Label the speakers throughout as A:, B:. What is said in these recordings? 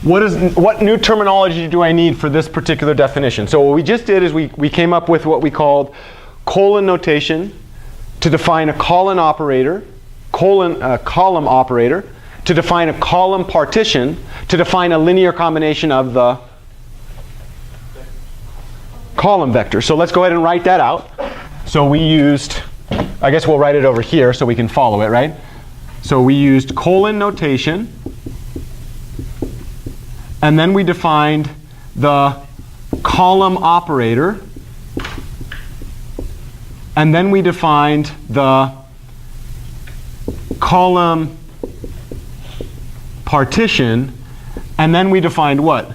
A: what new terminology do I need for this particular definition? So what we just did is we came up with what we called colon notation to define a column operator, to define a column partition, to define a linear combination of the column vector. So let's go ahead and write that out. So we used, I guess we'll write it over here so we can follow it, right? So we used colon notation, and then we defined the column operator, and then we defined the column partition, and then we defined what?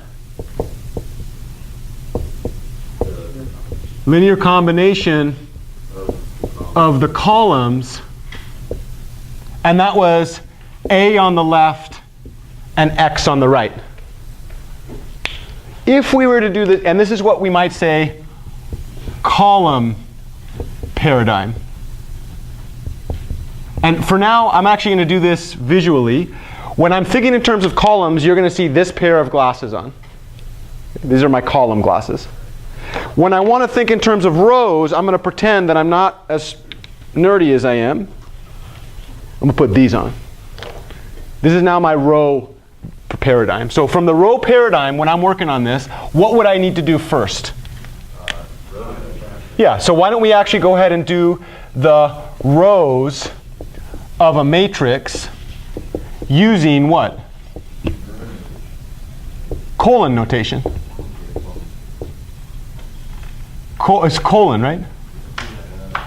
A: Linear combination of the columns, and that was A on the left and X on the right. If we were to do this, and this is what we might say column paradigm. And for now, I'm actually going to do this visually. When I'm thinking in terms of columns, you're going to see this pair of glasses on. These are my column glasses. When I want to think in terms of rows, I'm going to pretend that I'm not as nerdy as I am. I'm going to put these on. This is now my row paradigm. So from the row paradigm, when I'm working on this, what would I need to do first? Yeah, so why don't we actually go ahead and do the rows of a matrix using what? Colon notation. It's colon, right?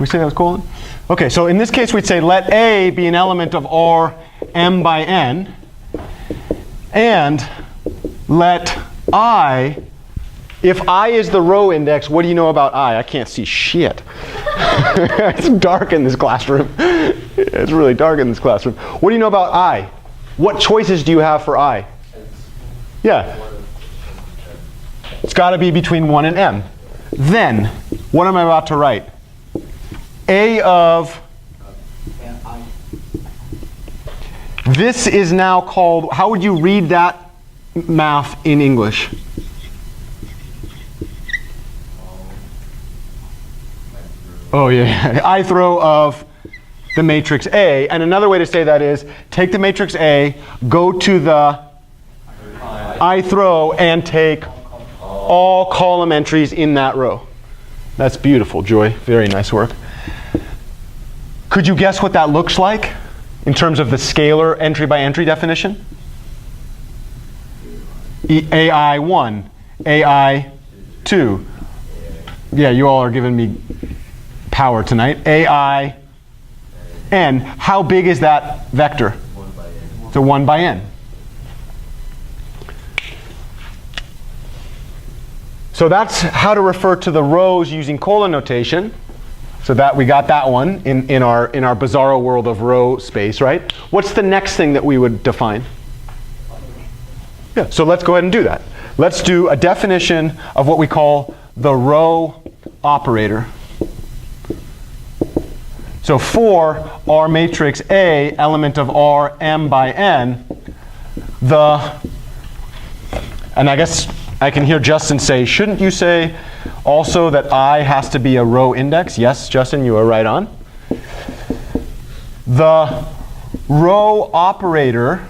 A: We say that was colon? Okay, so in this case we'd say let A be an element of R m by n, and let I, if I is the row index, what do you know about I? I can't see shit. It's dark in this classroom. It's really dark in this classroom. What do you know about I? What choices do you have for I? Yeah. It's got to be between 1 and m. Then, what am I about to write? A of, this is now called, how would you read that math in English? Oh yeah, ith row of the matrix A. And another way to say that is, take the matrix A, go to the ith row, and take all column entries in that row. That's beautiful, Joy. Very nice work. Could you guess what that looks like in terms of the scalar entry by entry definition? AI1, AI2. Yeah, you all are giving me power tonight. AIN. How big is that vector?
B: 1 by n.
A: So 1 by n. So that's how to refer to the rows using colon notation. So that we got that one in our bizarro world of row space, right? What's the next thing that we would define? Yeah, so let's go ahead and do that. Let's do a definition of what we call the row operator. So for our matrix A, element of R m by n, and I guess I can hear Justin say, shouldn't you say also that I has to be a row index? Yes, Justin, you are right on. The row operator,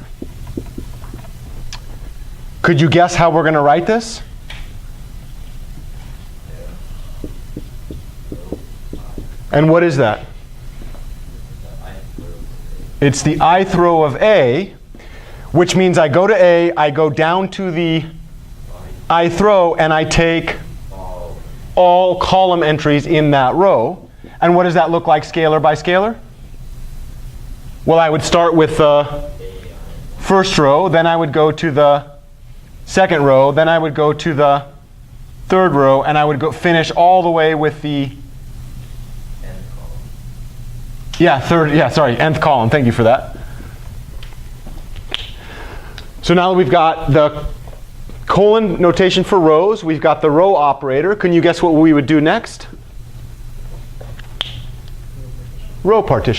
A: could you guess how we're going to write this? And what is that? It's the ith row of A, which means I go to A, I go down to the ith row, and I take all column entries in that row. And what does that look like scalar by scalar? Well, I would start with the first row, then I would go to the second row, then I would go to the third row, and I would go finish all the way with the nth column. Thank you for that. So now that we've got the colon notation for rows, we've got the row operator. Can you guess what we would do next? Row partition.